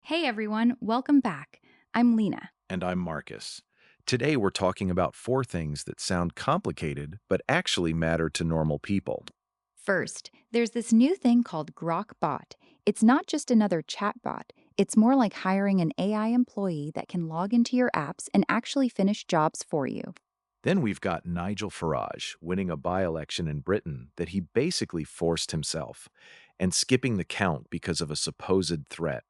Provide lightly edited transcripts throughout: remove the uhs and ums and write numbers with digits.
Hey everyone, welcome back. I'm Lena. And I'm Marcus. Today we're talking about four things that sound complicated but actually matter to normal people. First, there's this new thing called Grok Bot. It's not just another chatbot, it's more like hiring an AI employee that can log into your apps and actually finish jobs for you. Then we've got Nigel Farage winning a by-election in Britain that he basically forced himself, and skipping the count because of a supposed threat.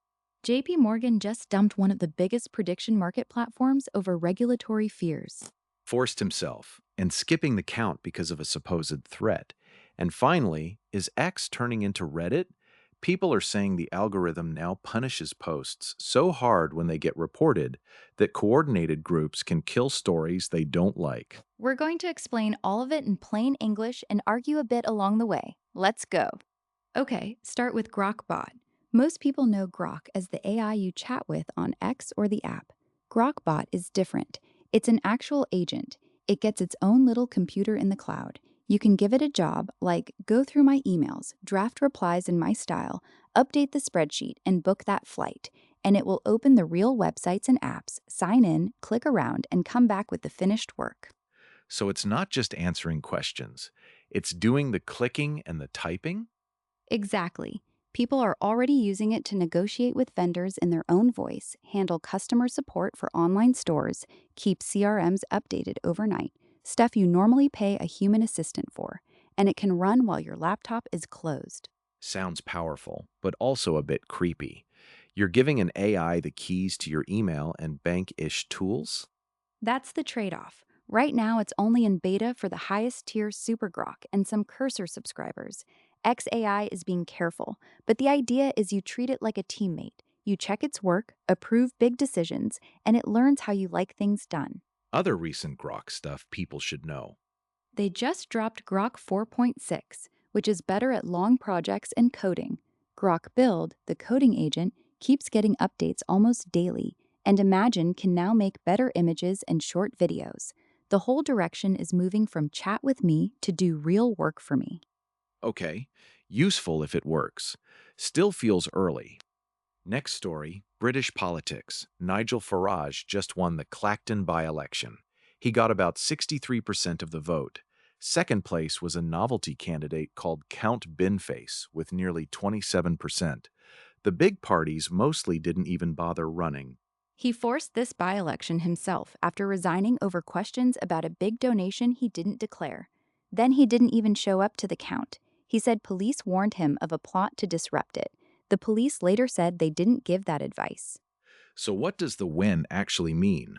JPMorgan just dumped one of the biggest prediction market platforms over regulatory fears. Forced himself, and skipping the count because of a supposed threat. And finally, is X turning into Reddit? People are saying the algorithm now punishes posts so hard when they get reported that coordinated groups can kill stories they don't like. We're going to explain all of it in plain English and argue a bit along the way. Let's go. Okay, start with Grokbot. Most people know Grok as the AI you chat with on X or the app. Grokbot is different. It's an actual agent. It gets its own little computer in the cloud. You can give it a job like go through my emails, draft replies in my style, update the spreadsheet, and book that flight. And it will open the real websites and apps, sign in, click around, and come back with the finished work. So it's not just answering questions, it's doing the clicking and the typing. Exactly. People are already using it to negotiate with vendors in their own voice, handle customer support for online stores, keep CRMs updated overnight, stuff you normally pay a human assistant for, and it can run while your laptop is closed. Sounds powerful, but also a bit creepy. You're giving an AI the keys to your email and bank-ish tools? That's the trade off. Right now, it's only in beta for the highest tier Super Grok and some Cursor subscribers. XAI is being careful, but the idea is you treat it like a teammate. You check its work, approve big decisions, and it learns how you like things done. Other recent Grok stuff people should know. They just dropped Grok 4.6, which is better at long projects and coding. Grok Build, the coding agent, keeps getting updates almost daily, and Imagine can now make better images and short videos. The whole direction is moving from chat with me to do real work for me. Okay, useful if it works. Still feels early. Next story, British politics. Nigel Farage just won the Clacton by-election. He got about 63% of the vote. Second place was a novelty candidate called Count Binface with nearly 27%. The big parties mostly didn't even bother running. He forced this by election himself after resigning over questions about a big donation he didn't declare. Then he didn't even show up to the count. He said police warned him of a plot to disrupt it. The police later said they didn't give that advice. So what does the win actually mean?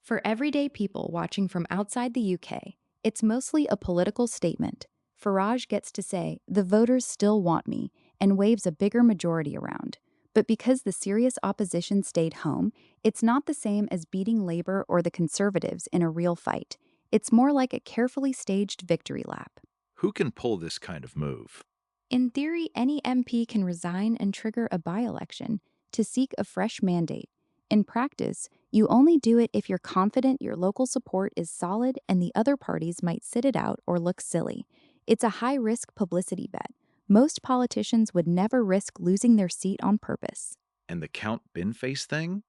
For everyday people watching from outside the UK, it's mostly a political statement. Farage gets to say, the voters still want me, and waves a bigger majority around. But because the serious opposition stayed home, it's not the same as beating Labour or the Conservatives in a real fight. It's more like a carefully staged victory lap. Who can pull this kind of move? In theory, any MP can resign and trigger a by election to seek a fresh mandate. In practice, you only do it if you're confident your local support is solid and the other parties might sit it out or look silly. It's a high risk publicity bet. Most politicians would never risk losing their seat on purpose. And the Count Binface thing?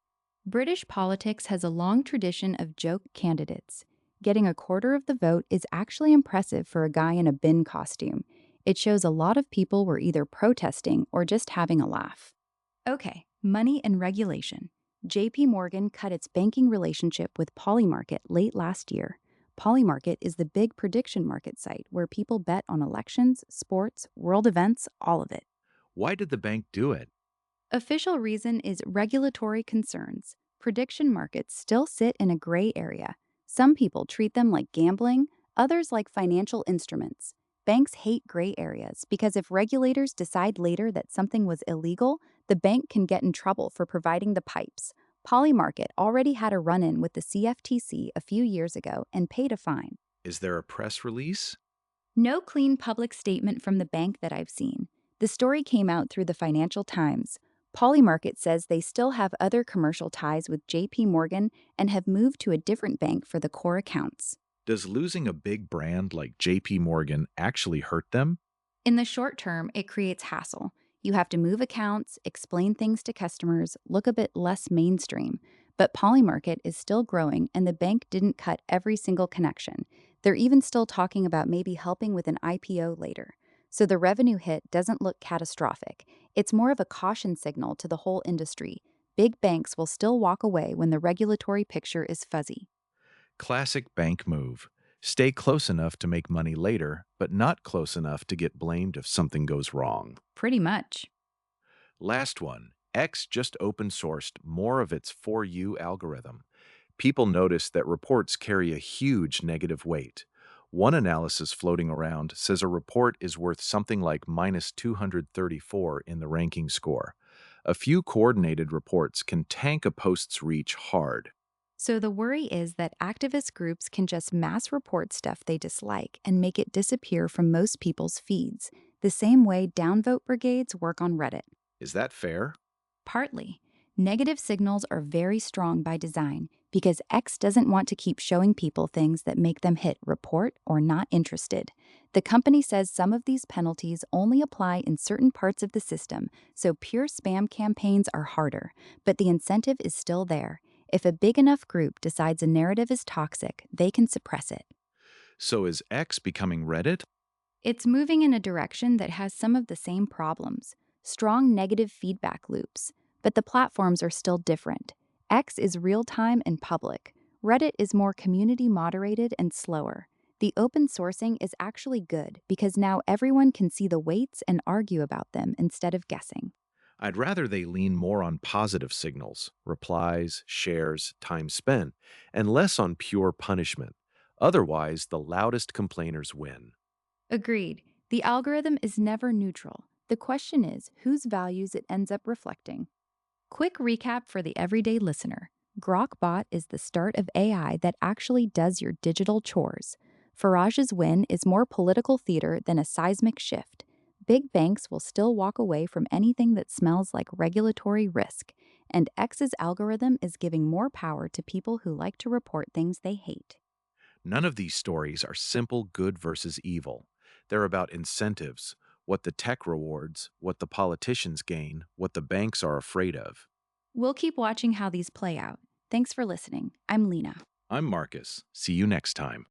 British politics has a long tradition of joke candidates. Getting a quarter of the vote is actually impressive for a guy in a bin costume. It shows a lot of people were either protesting or just having a laugh. Okay, money and regulation. JPMorgan cut its banking relationship with Polymarket late last year. Polymarket is the big prediction market site where people bet on elections, sports, world events, all of it. Why did the bank do it? Official reason is regulatory concerns. Prediction markets still sit in a gray area. Some people treat them like gambling, others like financial instruments. Banks hate gray areas because if regulators decide later that something was illegal, the bank can get in trouble for providing the pipes. Polymarket already had a run-in with the CFTC a few years ago and paid a fine. Is there a press release? No clean public statement from the bank that I've seen. The story came out through the Financial Times. Polymarket says they still have other commercial ties with JP Morgan and have moved to a different bank for the core accounts. Does losing a big brand like JP Morgan actually hurt them? In the short term, it creates hassle. You have to move accounts, explain things to customers, look a bit less mainstream. But Polymarket is still growing, and the bank didn't cut every single connection. They're even still talking about maybe helping with an IPO later. So the revenue hit doesn't look catastrophic. It's more of a caution signal to the whole industry. Big banks will still walk away when the regulatory picture is fuzzy. Classic bank move. Stay close enough to make money later, but not close enough to get blamed if something goes wrong. Pretty much. Last one. X just open sourced more of its For You algorithm. People notice that reports carry a huge negative weight. One analysis floating around says a report is worth something like minus 234 in the ranking score. A few coordinated reports can tank a post's reach hard. So the worry is that activist groups can just mass report stuff they dislike and make it disappear from most people's feeds, the same way downvote brigades work on Reddit. Is that fair? Partly. Negative signals are very strong by design because X doesn't want to keep showing people things that make them hit report or not interested. The company says some of these penalties only apply in certain parts of the system, so pure spam campaigns are harder, but the incentive is still there. If a big enough group decides a narrative is toxic, they can suppress it. So is X becoming Reddit? It's moving in a direction that has some of the same problems strong negative feedback loops. But the platforms are still different. X is real time and public. Reddit is more community moderated and slower. The open sourcing is actually good because now everyone can see the weights and argue about them instead of guessing. I'd rather they lean more on positive signals, replies, shares, time spent, and less on pure punishment. Otherwise, the loudest complainers win. Agreed. The algorithm is never neutral. The question is whose values it ends up reflecting. Quick recap for the everyday listener. Grokbot is the start of AI that actually does your digital chores. Farage's win is more political theater than a seismic shift. Big banks will still walk away from anything that smells like regulatory risk. And X's algorithm is giving more power to people who like to report things they hate. None of these stories are simple good versus evil. They're about incentives, what the tech rewards, what the politicians gain, what the banks are afraid of. We'll keep watching how these play out. Thanks for listening. I'm Lena. I'm Marcus. See you next time.